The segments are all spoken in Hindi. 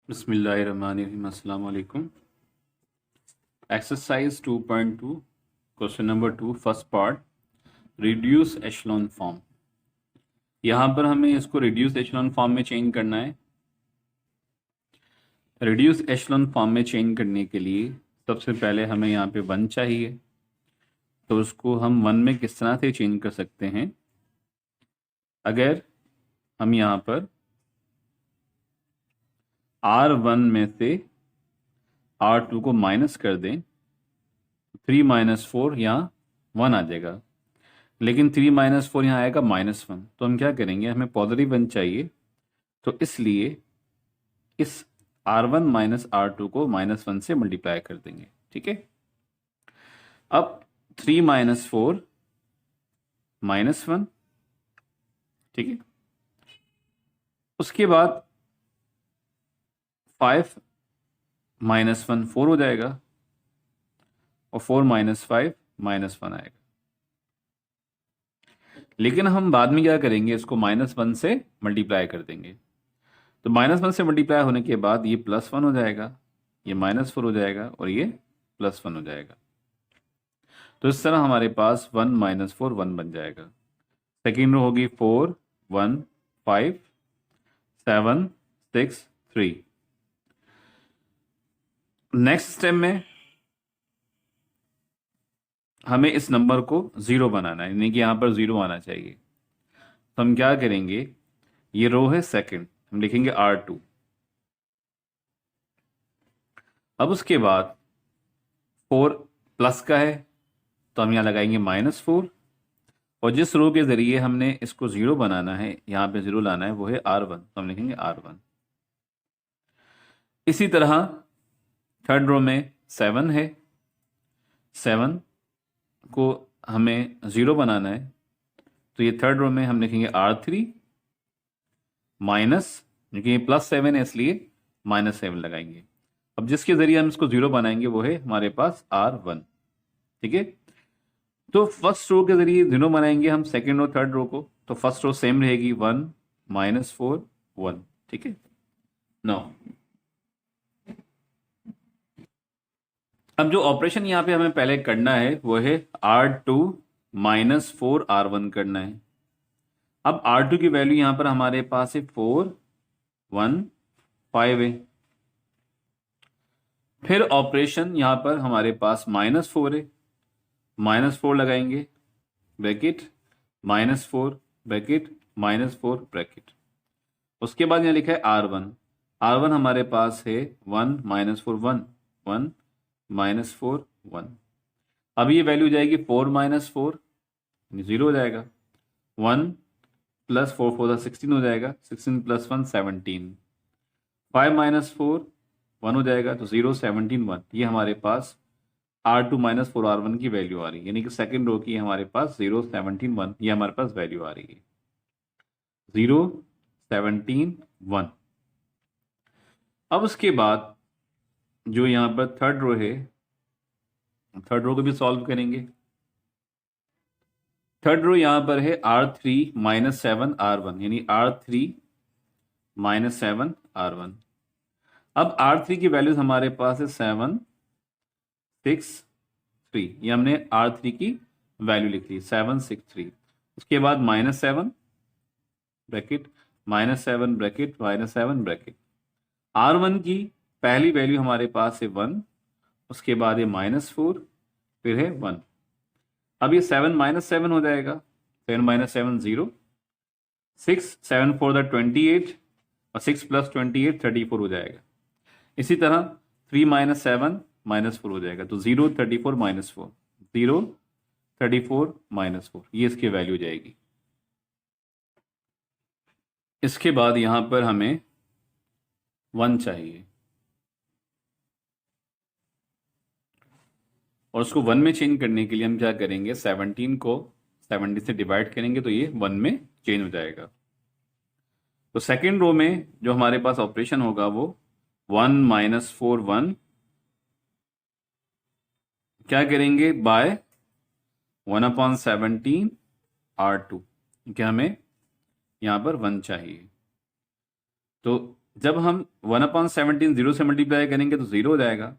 बिस्मिल्लाहिर्रहमानिर्रहीम। अस्सलाम वालेकुम। Exercise 2.2 question number 2 first part reduce echelon form. यहाँ पर हमें इसको रिड्यूस एशलॉन फॉर्म में चेंज करना है। रिड्यूस एशलॉन फॉर्म में चेंज करने के लिए सबसे पहले हमें यहाँ पे 1 चाहिए, तो उसको हम 1 में किस तरह से चेंज कर सकते हैं। अगर हम यहाँ पर R1 में से R2 को माइनस कर दें, 3 - 4 यहाँ 1 आ जाएगा, लेकिन 3 - 4 यहाँ आएगा -1। तो हम क्या करेंगे, हमें पॉजिटिव 1 चाहिए, तो इसलिए इस R1 - R2 को -1 से मल्टीप्लाई कर देंगे। ठीक है, अब 3 - 4 -1। ठीक है, उसके बाद 5 - 1 4 हो जाएगा, और 4 - 5 -1 आएगा। लेकिन हम बाद में क्या करेंगे, इसको -1 से मल्टीप्लाई कर देंगे। तो -1 से मल्टीप्लाई होने के बाद ये +1 हो जाएगा, ये -4 हो जाएगा, और ये +1 हो जाएगा। तो इस तरह हमारे पास 1 - 4 1 बन जाएगा। सेकेंड रो होगी 4 1 5 7 6 3। नेक्स्ट स्टेप में हमें इस नंबर को 0 बनाना है, यानी कि यहां पर 0 आना चाहिए। तो हम क्या करेंगे, ये रो है सेकंड, हम लिखेंगे R2। अब उसके बाद 4 प्लस का है, तो हम यहां लगाएंगे -4, और जिस रो के जरिए हमने इसको 0 बनाना है, यहां पे 0 लाना है, वो है R1, तो हम लिखेंगे R1। इसी तरह थर्ड रो में 7 है, 7 को हमें 0 बनाना है, तो ये थर्ड रो में हम लिखेंगे R3 माइनस, क्योंकि ये +7 है इसलिए -7 लगाएंगे। अब जिसके जरिए हम इसको 0 बनाएंगे वो है हमारे पास R1। ठीक है, तो फर्स्ट रो के जरिए 0 बनाएंगे हम सेकेंड रो थर्ड रो को, तो फर्स्ट रो सेम रहेगी 1 -4 1। ठीक है, नो अब जो ऑपरेशन यहाँ पे हमें पहले करना है वो है R2 - 4 R1 करना है। अब R2 की वैल्यू यहां पर हमारे पास है 4 1 5 है। फिर ऑपरेशन यहां पर हमारे पास -4 है, -4 लगाएंगे, ब्रैकेट -4 ब्रैकेट -4 ब्रैकेट। उसके बाद यहां लिखा है R1। R1 हमारे पास है 1 -4 1 1 -4 1। अब ये वैल्यू जाएगी 4 -4 0 हो जाएगा, 1 + 4 4 16 हो जाएगा, 16 + 1 17, 5 - 4 1 हो जाएगा, तो 0 17 1। ये हमारे पास R2 - 4 R1 की वैल्यू आ रही है, यानी कि सेकेंड रो की हमारे पास 0 17 1 ये हमारे पास वैल्यू आ रही है, 0 17 1। अब उसके बाद जो यहाँ पर थर्ड रो है, थर्ड रो को भी सॉल्व करेंगे। थर्ड रो यहाँ पर है R3 - 7 R1, यानी R3 - 7 R1। अब R3 की वैल्यूज हमारे पास है 7 6 3, ये हमने R3 की वैल्यू लिख ली 7 6 3। उसके बाद -7 ब्रैकेट -7 ब्रैकेट -7 ब्रैकेट। R1 की पहली वैल्यू हमारे पास है 1, उसके बाद ये -4, फिर है 1। अब ये 7 -7 हो जाएगा, 7 - 7 0, 6 7 4 28, और 6 + 28 34 हो जाएगा। इसी तरह 3 - 7 -4 हो जाएगा, तो 0 34 -4 0 34 -4, ये इसकी वैल्यू जाएगी। इसके बाद यहां पर हमें 1 चाहिए, और उसको 1 में चेंज करने के लिए हम क्या करेंगे, 17 को 70 से डिवाइड करेंगे, तो ये 1 में चेंज हो जाएगा। तो सेकेंड रो में जो हमारे पास ऑपरेशन होगा वो 1 - 4 1 क्या करेंगे, बाय 1/17 R2, क्या हमें यहां पर 1 चाहिए। तो जब हम 1/17 0 से मल्टीप्लाई करेंगे तो 0 हो जाएगा।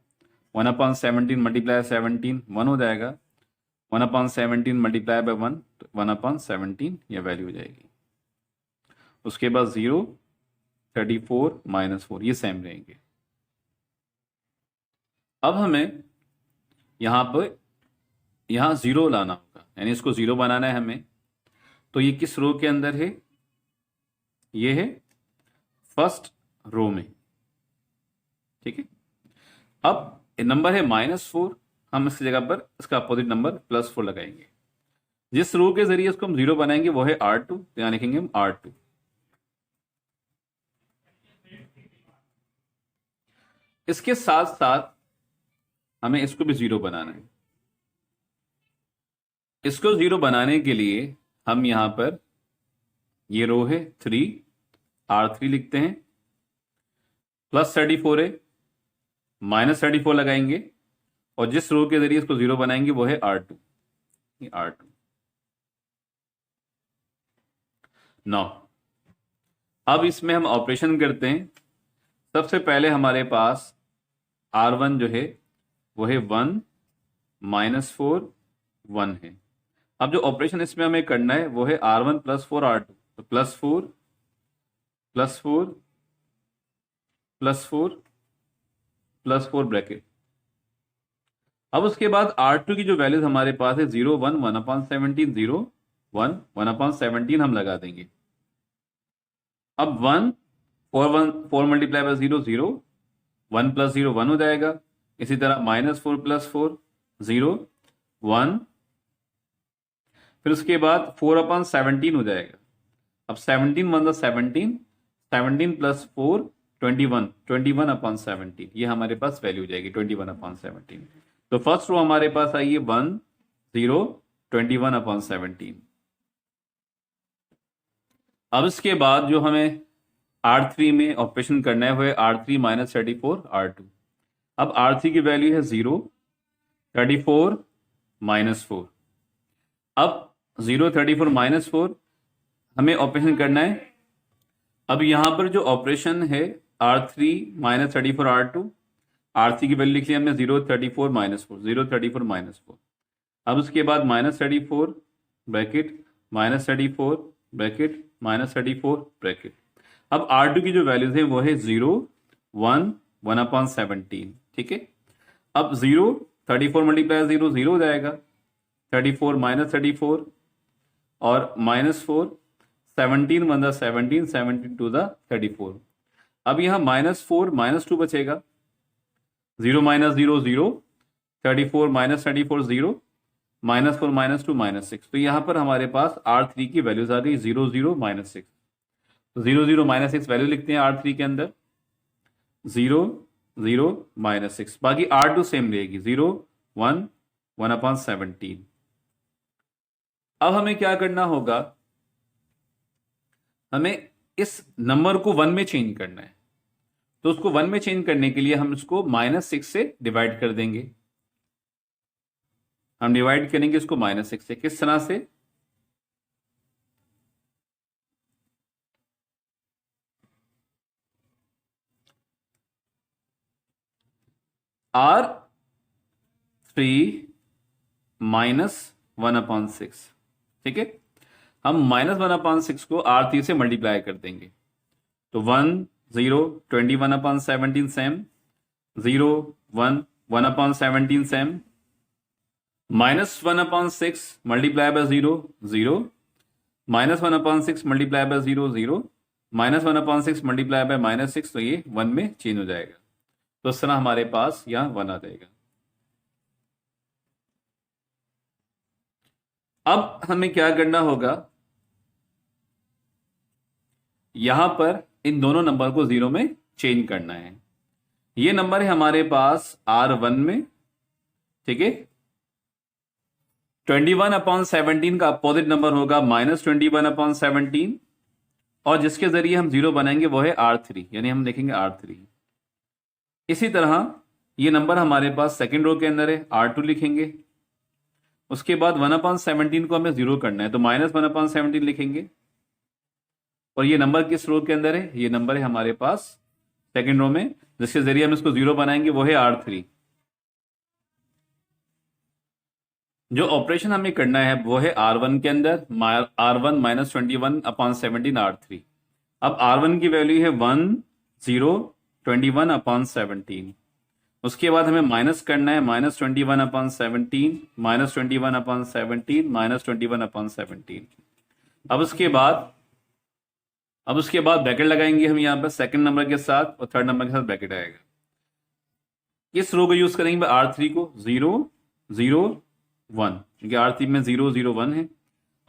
1/17 मल्टीप्लाई 17 1 हो जाएगा। 1/17 मल्टीप्लाई बाय 1 तो 1/17 यह वैल्यू हो जाएगी। उसके बाद 0 34 -4 ये सेम रहेंगे। अब हमें यहाँ 0 लाना होगा, यानी इसको 0 बनाना है हमें। तो ये किस रो के अंदर है? ये है फर्स्ट रो में, ठीक है। अब नंबर है -4, हम इसकी जगह पर इसका अपोजिट नंबर +4 लगाएंगे। जिस रो के जरिए इसको हम 0 बनाएंगे वो है R2, यहाँ लिखेंगे हम R2। इसके साथ साथ हमें इसको भी 0 बनाना है। इसको 0 बनाने के लिए हम यहां पर, ये रो है 3, R3 लिखते हैं, +34 है, -34 लगाएंगे, और जिस रो के जरिए इसको 0 बनाएंगे वो है R2, ये R2। नौ, अब इसमें हम ऑपरेशन करते हैं। सबसे पहले हमारे पास R1 जो है वो है 1 -4 1 है। अब जो ऑपरेशन इसमें हमें करना है वो है R1 +4 R2, तो +4 +4 +4 +4 ब्रैकेट। अब उसके बाद R2 की जो वैल्यूज हमारे पास है 0 1 1/17 0 1 1/17 हम लगा देंगे। अब 1 4 मल्टीप्लाई बाय 0 0, 1 + 0 1 हो जाएगा। इसी तरह -4 + 4 0 1, फिर उसके बाद 4/17 हो जाएगा। अब 17 1 17, 17 + 4 21, 21/17 ये हमारे पास वैल्यू हो जाएगी 21/17। तो फर्स्ट रो हमारे पास आई है 1 0 21/17। अब इसके बाद जो हमें R3 में ऑपरेशन करना है वो है R3 -34 R2। अब R3 की वैल्यू है 0 34 -4। अब 0 34 -4 हमें ऑपरेशन करना है। अब यहां पर जो ऑपरेशन है R3 -34 R2, R3 की वैल्यू लिख लिया हमने 0 34 -4 0 34 -4। अब उसके बाद -34 ब्रैकेट -34 ब्रैकेट -34 ब्रैकेट। अब R2 की जो वैल्यूज है वो है 0 1 1/17, ठीक है। अब 0 34 मल्टीप्लाई 0 0 हो जाएगा, 34 -34 और -4 17 1 17 17 2 34। अब यहां -4 -2 बचेगा, 0 -0 0 34 -34 0 -4 -2 -6। तो यहां पर हमारे पास R3 की वैल्यूज आ गई 0 0 -6। तो 0 0 -6 वैल्यू लिखते हैं R3 के अंदर, 0 0 -6। बाकी R2 सेम रहेगी 0 1 1/17। अब हमें क्या करना होगा, हमें इस नंबर को 1 में चेंज करना है। तो उसको 1 में चेंज करने के लिए हम इसको -6 से डिवाइड कर देंगे। हम डिवाइड करेंगे इसको -6 से। किस तरह से? R3 -1/6, ठीक है। हम -1/6 को R3 से मल्टीप्लाई कर देंगे। तो 1 0 21/17 same, 0 1 1/17 same, -1/6 multiply by 0 0, -1/6 multiply by 0 0, -1/6 multiply by -6, तो ये 1 में चेंज हो जाएगा। तो इस तरह हमारे पास यहां 1 आ जाएगा। अब हमें क्या करना होगा, यहां पर इन दोनों नंबर को 0 में चेंज करना है। ये नंबर है हमारे पास R1 में, ठीक है। 21/17 का अपोजिट नंबर होगा -21/17, और जिसके जरिए हम 0 बनाएंगे वो है R3, यानी हम लिखेंगे R3। इसी तरह ये नंबर हमारे पास सेकेंड रो के अंदर है, R2 लिखेंगे। उसके बाद 1/17 को हमें 0 करना है, तो -1/17 लिखेंगे। और ये नंबर किस रो के अंदर है? ये नंबर है हमारे पास सेकेंड रो में, जिसके जरिए हम इसको 0 बनाएंगे वो है R3। जो ऑपरेशन हमें करना है वो है R1 के अंदर R1 माइनस 21/17 R3। अब R1 की वैल्यू है 1 0 21/17। उसके बाद हमें माइनस करना है -21/17 -21/17 -21/17। अब उसके बाद ब्रैकेट लगाएंगे हम यहाँ पर सेकंड नंबर के साथ और थर्ड नंबर के साथ ब्रैकेट आएगा। किस रो को यूज करेंगे R3 को? 0 0 1, क्योंकि R3 में 0 0 1 है।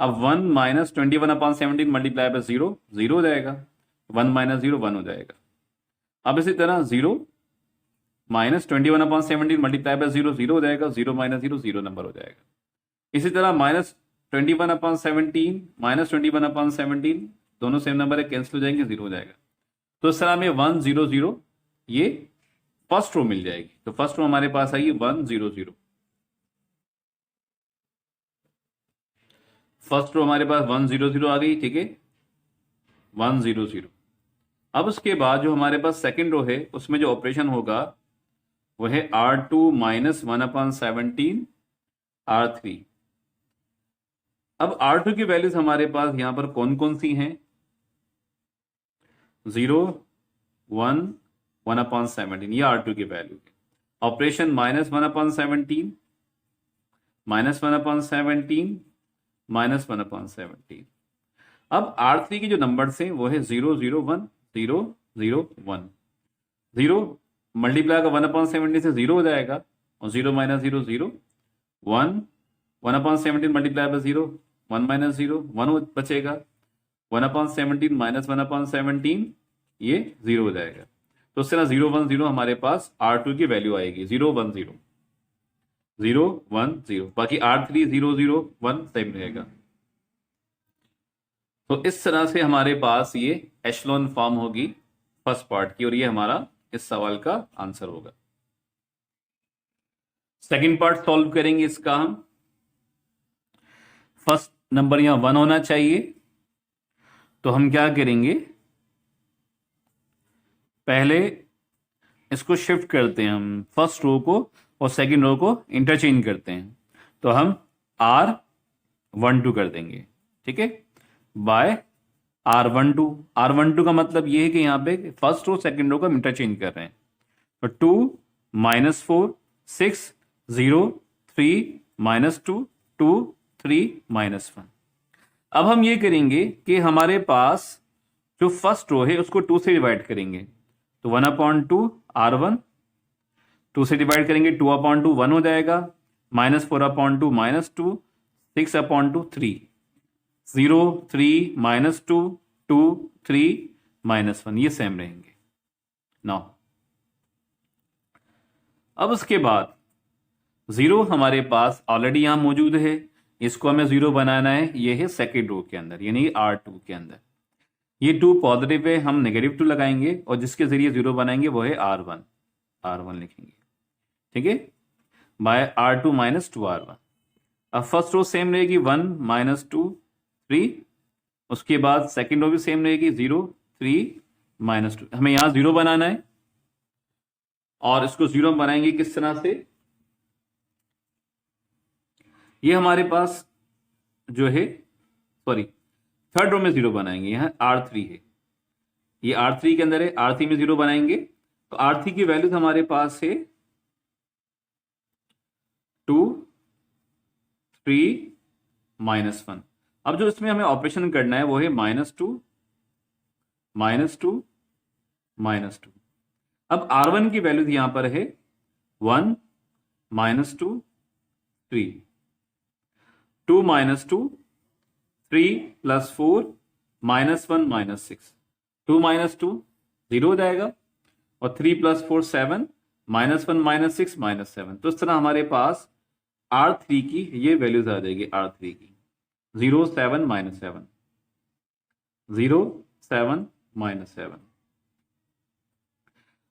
अब 1 माइनस 21/17 मल्टीप्लाई बाय 0 0 हो जाएगा, 1 माइनस 0 1 हो जाएगा। अब इसी तरह 0 माइनस 21/17 मल्टीप्लाई बाय 0 0 हो जाएगा, 0 माइनस 0 0 नंबर हो जाएगा। इसी तरह माइनस 21/17 माइनस 21/17 दोनों सेम नंबर है, कैंसिल हो जाएंगे, 0 हो जाएगा। तो इस तरह हमें 1 0 0 ये फर्स्ट रो मिल जाएगी। तो फर्स्ट रो हमारे पास आएगी 1 0 0। फर्स्ट रो हमारे पास 1 0 0 आ गई, ठीक है, 1 0 0। अब उसके बाद जो हमारे पास सेकेंड रो है उसमें जो ऑपरेशन होगा वो है R2 माइनस 1/17 R3। अब R2 की वैल्यूज हमारे पास यहां पर कौन कौन सी हैं? 0 1 1/17, ये R2 की वैल्यू है। Operation minus 1/17 minus 1/17 minus 1/17। अब R3 के जो नंबर्स हैं वो है 0 0 1 0 0 1। 0 मल्टीप्लाई का 1/17 से 0 हो जाएगा और 0 माइनस 0 0 1 1/17 मल्टीप्लाई बाय 0 1 माइनस 0 1 बचेगा, 1/17 माइनस 1/17 ये 0 हो जाएगा। तो उससे ना 0 1 0 हमारे पास R2 की वैल्यू आएगी, 0 1 0 0 1 0। बाकी R3 0 0 1 सेम रहेगा। तो इस तरह से हमारे पास ये एशलोन फॉर्म होगी फर्स्ट पार्ट की, और ये हमारा इस सवाल का आंसर होगा। सेकंड पार्ट सॉल्व करेंगे इसका हम। फर्स्ट नंबर यहां 1 होना चाहिए, तो हम क्या करेंगे, पहले इसको शिफ्ट करते हैं, हम फर्स्ट रो को और सेकंड रो को इंटरचेंज करते हैं। तो हम R12 कर देंगे, ठीक है, बाय R12 का मतलब ये है कि यहां पे फर्स्ट रो सेकंड रो को हम इंटरचेंज कर रहे हैं। तो 2 माइनस 4 6 0 3 माइनस 2 2 3 माइनस 1। अब हम ये करेंगे कि हमारे पास जो फर्स्ट रो है उसको 2 से डिवाइड करेंगे। तो 1/2 R1, 2 से डिवाइड करेंगे 2/2 1 हो जाएगा, माइनस 4/2 माइनस 2 6/2 3 0 3 माइनस 2 2 3 माइनस 1, ये सेम रहेंगे। नाउ अब उसके बाद 0 हमारे पास ऑलरेडी यहां मौजूद है, इसको हमें 0 बनाना है, ये है सेकेंड रो के अंदर यानी R2 के अंदर। ये 2 पॉजिटिव है, हम नेगेटिव 2 लगाएंगे और जिसके जरिए 0 बनाएंगे वो है R1 लिखेंगे, ठीक है, बाय R2 माइनस 2 R1। अब फर्स्ट रो सेम रहेगी 1 माइनस 2 3, उसके बाद सेकेंड रो भी सेम रहेगी 0 3 माइनस 2। हमें यहां 0 बनाना है और इसको 0 बनाएंगे किस तरह से, ये हमारे पास जो है, सॉरी, थर्ड रो में 0 बनाएंगे, यहां R3 है, ये R3 के अंदर है, R3 में 0 बनाएंगे। तो R3 की वैल्यू हमारे पास है 2 3 माइनस 1। अब जो इसमें हमें ऑपरेशन करना है वो है -2 -2 -2। अब R1 की वैल्यू यहां पर है 1 -2 3 2 -2 3 + 4 -1 -6 2 -2 0 हो जाएगा और 3 + 4 7 -1 -6 -7। तो इस तरह हमारे पास R3 की ये वैल्यूज आ जाएगी, R3 की 0 7 -7 0 7 -7।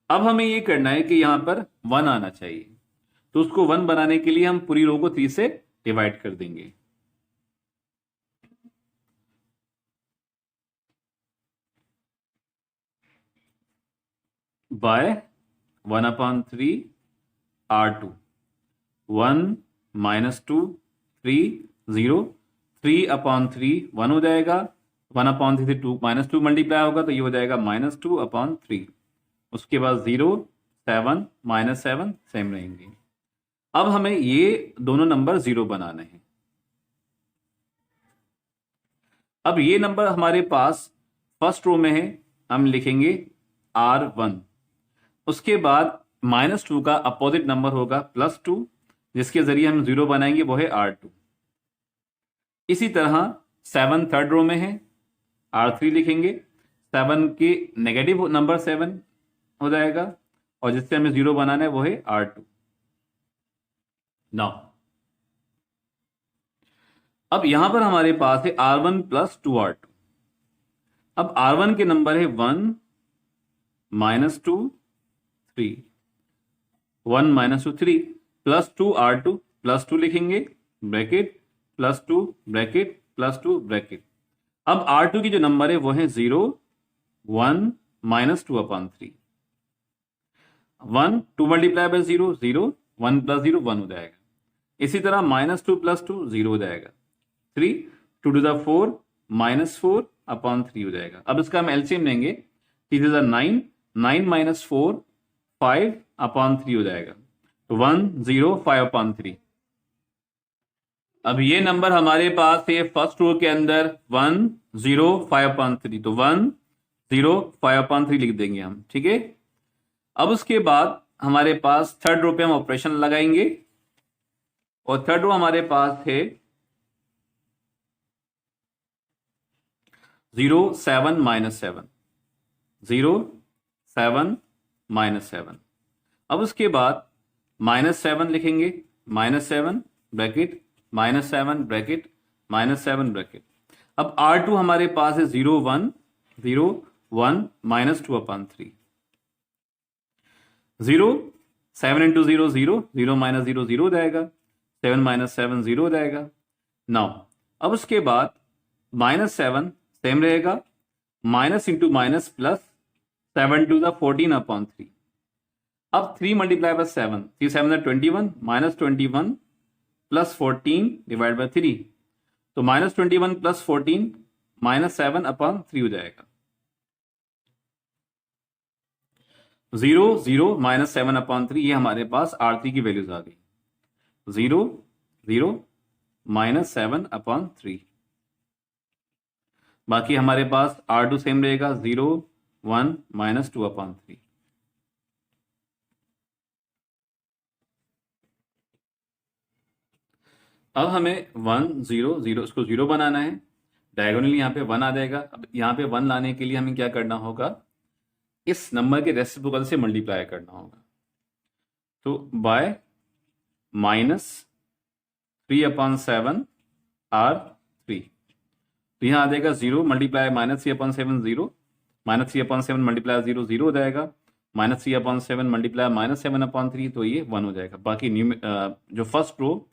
अब हमें ये करना है कि यहां पर 1 आना चाहिए, तो उसको 1 बनाने के लिए हम पूरी रो को 3 से डिवाइड कर देंगे। Bye 1/3 R2। 1 -2 3 0 3/3 1 हो जाएगा। 1/3 से 2 -2 मल्टीप्लाई होगा तो ये हो जाएगा -2/3। उसके बाद 0 7 -7 सेम रहेंगे। अब हमें ये दोनों नंबर 0 बनाने हैं। अब ये नंबर हमारे पास फर्स्ट रो में है, हम लिखेंगे R1। उसके बाद -2 का अपोजिट नंबर होगा +2, जिसके जरिए हम 0 बनाएंगे, वो है R2। इसी तरह 7 थर्ड रो में है, R3 लिखेंगे। 7 के नेगेटिव नंबर 7 हो जाएगा और जिससे हमें 0 बनाना है वो है R2। नाउ अब यहां पर हमारे पास है R1 + 2R2। अब R1 के नंबर है 1 -2 3 1 -2 3 +2 R2 +2 लिखेंगे, ब्रैकेट +2 ब्रैकेट +2 ब्रैकेट। अब R2 की जो नंबर है वो है 0 1 -2/3। 1 2 मल्टीप्लाई बाय 0 0 1 + 0 1 हो जाएगा। इसी तरह -2 + 2 0 हो जाएगा। 3 2 to the 4 -4/3 हो जाएगा। अब इसका हम एलसीएम लेंगे, 3 9 9 - 4 5/3 हो जाएगा, तो 1 0 5/3। अब ये नंबर हमारे पास है फर्स्ट रो के अंदर 1 0 5/3, तो 1 0 5/3 लिख देंगे हम, ठीक है। अब उसके बाद हमारे पास थर्ड रो पे हम ऑपरेशन लगाएंगे और थर्ड रो हमारे पास है 0 7 -7 0 7 -7। अब उसके बाद -7 लिखेंगे, -7 ब्रैकेट -7 ब्रैकेट -7 ब्रैकेट। अब R2 हमारे पास है 0 1 0 1 -2/3। 0 7 × 0 0 0 -0 0 हो जाएगा, 7 -7 0 हो जाएगा। नाउ अब उसके बाद -7 सेम रहेगा, minus into minus plus 7 to the 14/3। अब 3 multiply by 7, 3 7 21 -21 plus 14 divide by 3, तो -21 प्लस 14 -7/3 हो जाएगा। 0 0 -7/3, ये हमारे पास R3 की वैल्यूज आ गई। 0 0 -7/3। बाकी हमारे पास R2 सेम रहेगा, 0 1 -2/3। अब हमें 1 0 0 इसको 0 बनाना है। डायगोनली यहाँ पे 1 आ जाएगा। अब यहाँ पे 1 लाने के लिए हमें क्या करना होगा, इस नंबर के रेसिप्रोकल से मल्टीप्लाई करना होगा। तो बाय -3/7 R3, तो यहाँ आ जाएगा 0 मल्टीप्लाई -3/7 0, -3/7 मल्टीप्लाई 0 0 हो जाएगा, -3/7 मल्टीप्लाई -7/3, तो ये 1 हो जाएगा। बाकी जो फर्स्ट रो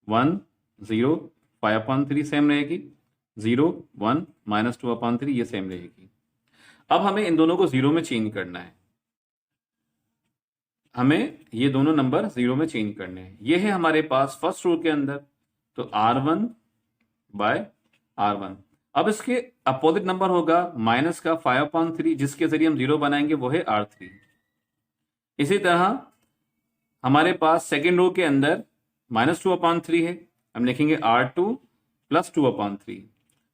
1 0 5/3 सेम रहेगी, 0 1 -2/3 ये सेम रहेगी। अब हमें इन दोनों को 0 में चेंज करना है, हमें ये दोनों नंबर 0 में चेंज करने हैं। ये है हमारे पास फर्स्ट रो के अंदर, तो R1 बाय R1। अब इसके अपोजिट नंबर होगा माइनस का 5/3, जिसके जरिए हम 0 बनाएंगे, वो है R3। इसी तरह हमारे पास सेकेंड रो के अंदर -2/3 है, हम लिखेंगे R2 + 2/3,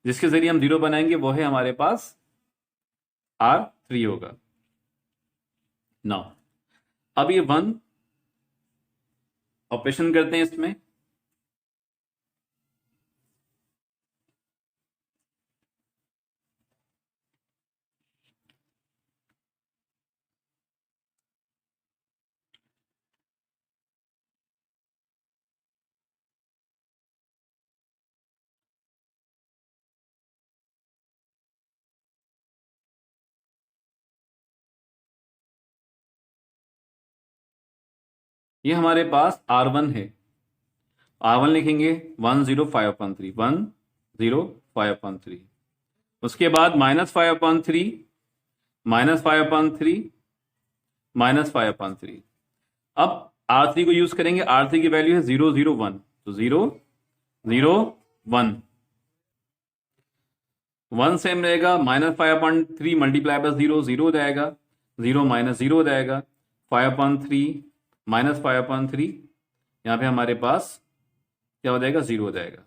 जिसके जरिए हम 0 बनाएंगे, वो है हमारे पास R3 होगा। नाउ अब ये 1 ऑपरेशन करते हैं इसमें। ये हमारे पास R1 है, R1 लिखेंगे 1 0 5/3, 1 0 5/3। उसके बाद -5/3 -5/3 -5/3। अब R3 को यूज करेंगे, R3 की वैल्यू है 0 0 1, तो 0 0 1 1 सेम रहेगा, -5/3 मल्टीप्लाई बाय 0 0 हो जाएगा, 0 माइनस 0 हो जाएगा, 5/3 -5/3, यहाँ पे हमारे पास क्या हो जाएगा, 0 हो जाएगा।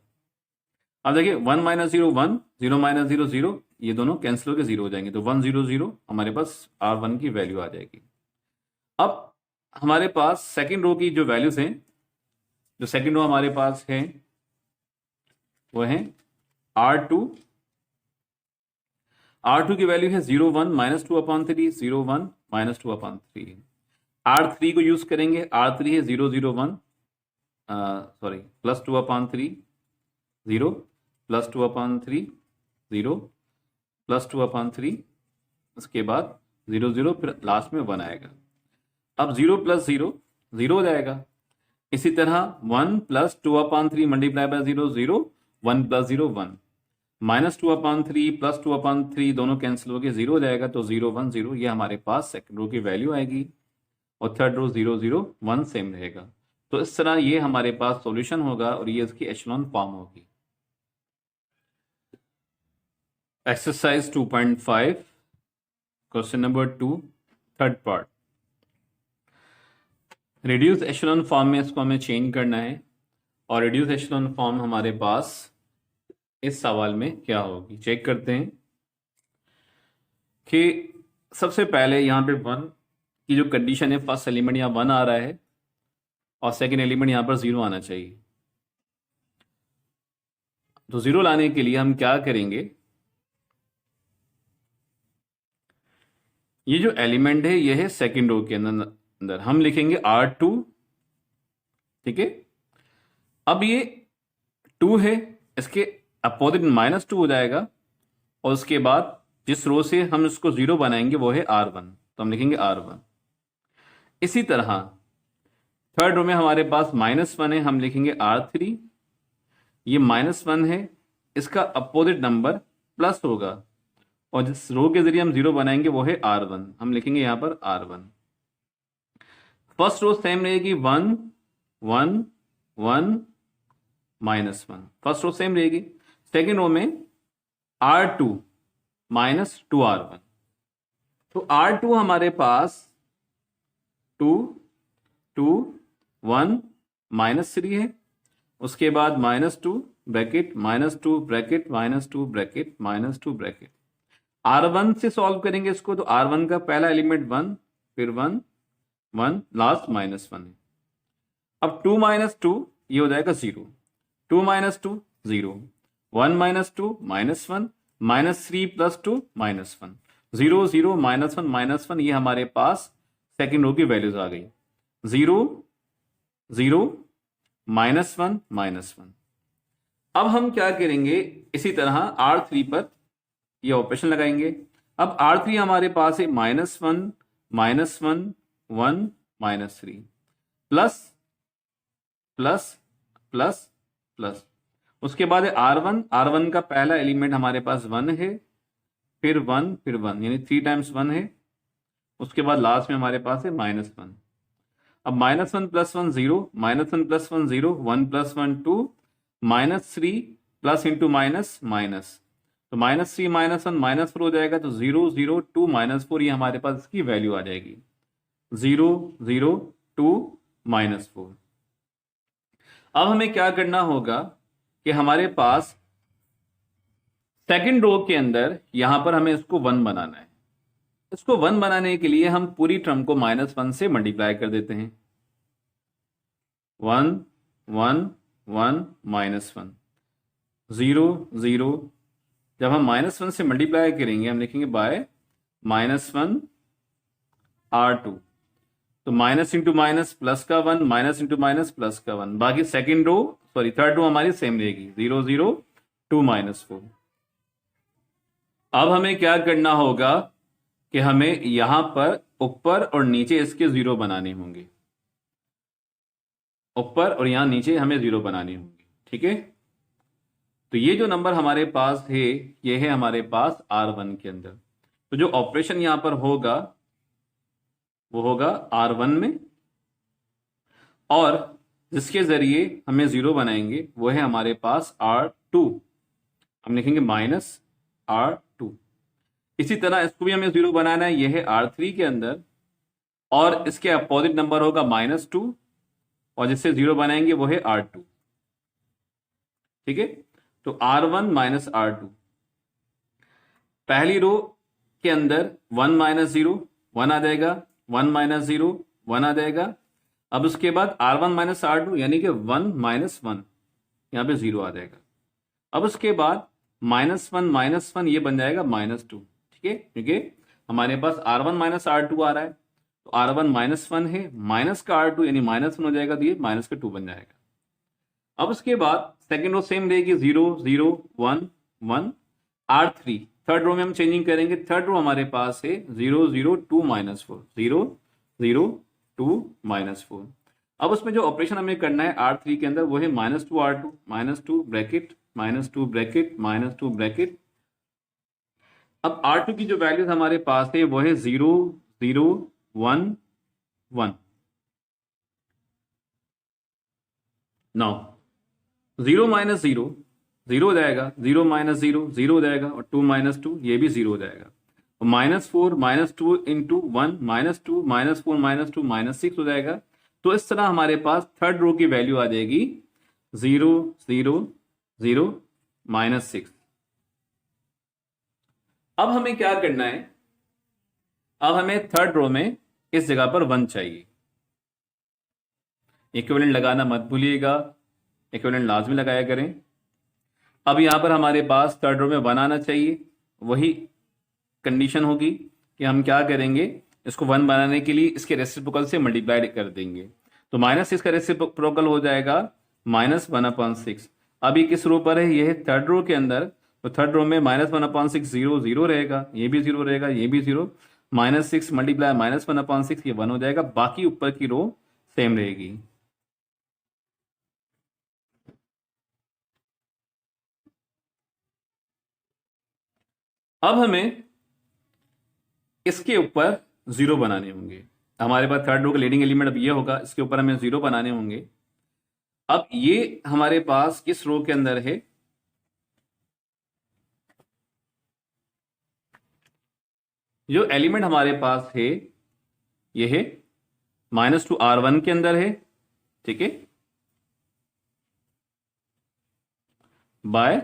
अब देखिए 1 माइनस 0 1, 0 माइनस 0 0, ये दोनों कैंसिल होकर 0 हो जाएंगे, तो 1 0 0 हमारे पास R1 की वैल्यू आ जाएगी। अब हमारे पास सेकंड रो की जो वैल्यूज हैं, जो सेकंड रो हमारे पास है वो है R2। R2 की वैल्यू है 0 1 -2/3, 0 1 -2/3। R3 को यूज करेंगे, R3 है 0 0 1, सॉरी +2/3, 0 +2/3, 0 +2/3, उसके बाद 0 0, फिर लास्ट में 1 आएगा। अब 0 + 0 0 हो जाएगा। इसी तरह 1 + 2/3 मल्टीप्लाई बाय 0 0, 1 + 0 1, -2/3 + 2/3 दोनों कैंसिल होकर 0 हो जाएगा, तो 0 1 0 ये हमारे पास सेकंड रो की वैल्यू आएगी, और थर्ड रो 0 0 1 सेम रहेगा। तो इस तरह ये हमारे पास सॉल्यूशन होगा और ये इसकी एशेलॉन फॉर्म होगी। Exercise 2.5 question number 2, third part. Reduce echelon form में इसको हमें चेंज करना है, और रिड्यूस एशेलॉन फॉर्म हमारे पास इस सवाल में क्या होगी, चेक करते हैं कि सबसे पहले यहाँ पे 1 की जो कंडीशन है, फर्स्ट एलिमेंट यहाँ 1 आ रहा है और सेकंड एलिमेंट यहाँ पर 0 आना चाहिए। तो 0 लाने के लिए हम क्या करेंगे, ये जो एलिमेंट है ये है सेकंड रो के अंदर हम लिखेंगे R2, ठीक है। अब ये 2 है, इसके अपोजिट -2 हो जाएगा, और उसके बाद जिस रो से हम इसको 0 बनाएंगे वो है R1, तो हम लिखेंगे R1। इसी तरह थर्ड रो में हमारे पास -1 है, हम लिखेंगे R3। ये -1 है, इसका अपोजिट नंबर प्लस होगा, और जिस रो के जरिए हम 0 बनाएंगे वो है R1, हम लिखेंगे यहां पर R1। फर्स्ट रो सेम रहेगी 1 1 1 -1, फर्स्ट रो सेम रहेगी। सेकेंड रो में R2 -2R1, तो R2 हमारे पास 2 2 1 -3 है, उसके बाद -2 bracket -2 bracket -2 bracket -2 bracket. R1 से सॉल्व करेंगे इसको, तो R1 का पहला एलिमेंट 1, फिर 1 1, लास्ट -1 है। अब 2 - 2 ये हो जाएगा 0, 2 - 2 0, 1 - 2 -1, -3 + 2 -1, 0 0 -1 -1, ये हमारे पास सेकेंड रो की वैल्यूज आ गई, 0 0 -1 -1। अब हम क्या करेंगे, इसी तरह R3 पर ये ऑपरेशन लगाएंगे। अब R3 हमारे पास है -1 -1 1 -3, प्लस प्लस प्लस प्लस, उसके बाद है R1। R1 का पहला एलिमेंट हमारे पास 1 है, फिर 1 फिर 1, यानी 3 टाइम्स 1 है, उसके बाद लास्ट में हमारे पास है -1। अब -1 + 1 0, -1 + 1 0, 1 + 1 2, -3 प्लस इंटू माइनस माइनस, तो -3 -1 -4 हो जाएगा, तो 0 0 2 -4, ये हमारे पास इसकी वैल्यू आ जाएगी, 0 0 2 -4। अब हमें क्या करना होगा कि हमारे पास सेकंड रो के अंदर यहां पर हमें इसको 1 बनाना है। इसको 1 बनाने के लिए हम पूरी टर्म को -1 से मल्टीप्लाई कर देते हैं, 1 1 1 -1 0 0, जब हम -1 से मल्टीप्लाई करेंगे हम लिखेंगे बाय -1 R2, तो माइनस इंटू माइनस प्लस का 1, माइनस इंटू माइनस प्लस का 1, बाकी second row sorry third row हमारी सेम रहेगी, 0 0 2 -4। अब हमें क्या करना होगा कि हमें यहां पर ऊपर और नीचे इसके 0 बनाने होंगे, ऊपर और यहां नीचे हमें 0 बनाने होंगे, ठीक है। तो ये जो नंबर हमारे पास है ये है हमारे पास R1 के अंदर, तो जो ऑपरेशन यहां पर होगा वो होगा R1 में, और जिसके जरिए हमें 0 बनाएंगे वो है हमारे पास R2। हम लिखेंगे -R2। इसी तरह इसको भी हमें 0 बनाना है, ये है R3 के अंदर, और इसके अपोजिट नंबर होगा -2, और जिससे 0 बनाएंगे वो है R2। ठीक है, तो R1 -R2। पहली रो के अंदर 1 - 0 1 आ जाएगा, 1 - 0 1 आ जाएगा। अब उसके बाद R1 -R2 यानी कि 1 - 1, यहां पे 0 आ जाएगा। अब उसके बाद -1 -1 ये बन जाएगा -2। ठीक है, क्योंकि हमारे पास R1 -R2 आ रहा है, तो R1 -1 है, माइनस का R2 यानी -1 हो जाएगा, तो ये -2 बन जाएगा। अब उसके बाद सेकेंड रो सेम रहेगी, 0 0 1 1। R3 थर्ड रो में हम चेंजिंग करेंगे। थर्ड रो हमारे पास है 0 0 2 -4, 0 0 2 -4। अब उसमें जो ऑपरेशन हमें करना है R3 के अंदर वो है -2 R2, -2 ब्रैकेट, -2 ब्रैकेट, -2 ब्रैकेट। अब R2 की जो वैल्यूज हमारे पास है वो है 0 0 1 1। नाउ 0 - 0 0 हो जाएगा, 0 - 0 0 हो जाएगा, और 2 - 2 ये भी 0 हो जाएगा। और -4 -2 इंटू 1 -2 -4 -2 -6 हो जाएगा। तो इस तरह हमारे पास थर्ड रो की वैल्यू आ जाएगी 0 0 0 -6। अब हमें क्या करना है, अब हमें थर्ड रो में इस जगह पर 1 चाहिए। इक्विवेलेंट लगाना मत भूलिएगा, इक्विवेलेंट लाजमी लगाया करें। अब यहां पर हमारे पास थर्ड रो में 1 आना चाहिए। वही कंडीशन होगी कि हम क्या करेंगे, इसको 1 बनाने के लिए इसके रेसिप्रोकल से मल्टीप्लाई कर देंगे। तो -6 का रेसिप्रोकल हो जाएगा -1/6। अब ये किस रो पर है, ये है थर्ड रो के अंदर। तो थर्ड रो में -1/6 0 0 रहेगा, ये भी 0 रहेगा, ये भी 0। -6 मल्टीप्लाई -1/6 ये 1 हो जाएगा। बाकी ऊपर की रो सेम रहेगी। अब हमें इसके ऊपर 0 बनाने होंगे। हमारे पास थर्ड रो का लीडिंग एलिमेंट अब ये होगा, इसके ऊपर हमें 0 बनाने होंगे। अब ये हमारे पास किस रो के अंदर है, जो एलिमेंट हमारे पास है ये है -2 R1 के अंदर है। ठीक है, बाय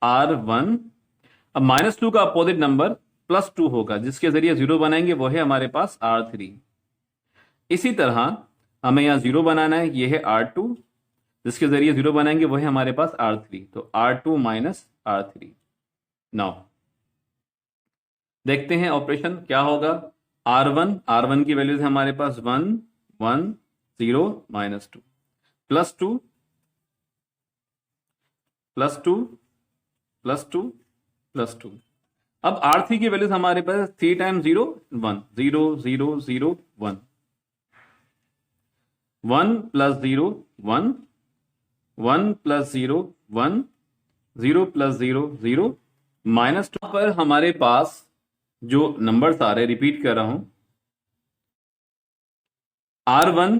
R1। अब -2 का अपोजिट नंबर +2 होगा, जिसके जरिए 0 बनाएंगे वो है हमारे पास R3। इसी तरह हमें यहां 0 बनाना है, ये है R2, जिसके जरिए 0 बनाएंगे वो है हमारे पास R3। तो R2 - R3। नाउ देखते हैं ऑपरेशन क्या होगा। R1 की वैल्यूज है हमारे पास 1 1 0 -2 +2 +2 +2 +2। अब R3 की वैल्यूज हमारे पास 3 टाइम्स 0 1 0 0 0 1 1 + 0 1 1 + 0 1 0 + 0 0 -2 पर हमारे पास जो नंबर्स आ रहे हैं, रिपीट कर रहा हूं, R1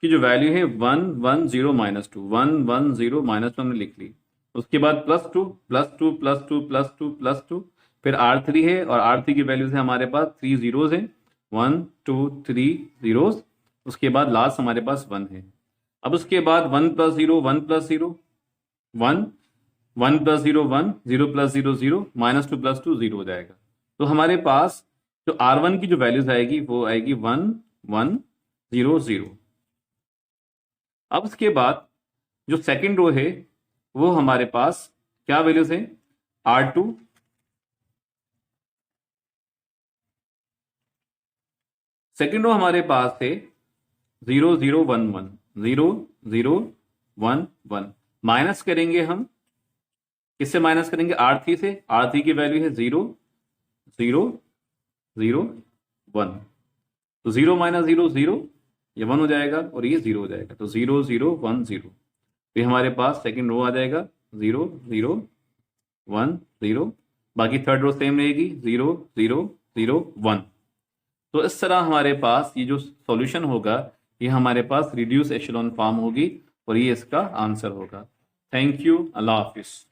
की जो वैल्यू है 1 1 0 -2 1 1 0 -1 हमने लिख ली। उसके बाद +2 +2 +2 +2 +2, फिर R3 है, और R3 की वैल्यूज है हमारे पास 3 जीरोज हैं, 1 2 3 जीरोज। उसके बाद लास्ट हमारे पास 1 है। अब उसके बाद 1 + 0 1 + 0 1 1 + 0 1 0 + 0 0 -2 + 2 0 हो जाएगा। तो हमारे पास जो R1 की जो वैल्यूज आएगी वो आएगी 1 1 0 0। अब उसके बाद जो सेकंड रो है वो हमारे पास क्या वैल्यूज है, R2 सेकंड रो हमारे पास है 0 0 1 1 0 0 1 1। माइनस करेंगे हम, किससे माइनस करेंगे, R3 से। R3 की वैल्यू है 0 0 0 1। तो 0 - 0 0, ये 1 हो जाएगा, और ये 0 हो जाएगा। तो 0 0 1 0। तो हमारे पास सेकंड रो आ जाएगा 0 0 1 0। बाकी थर्ड रो सेम रहेगी 0 0 0 1। तो इस तरह हमारे पास ये जो सॉल्यूशन होगा ये हमारे पास रिड्यूस एशेलॉन फॉर्म होगी और ये इसका आंसर होगा। थैंक यू, अल्लाह हाफिज़।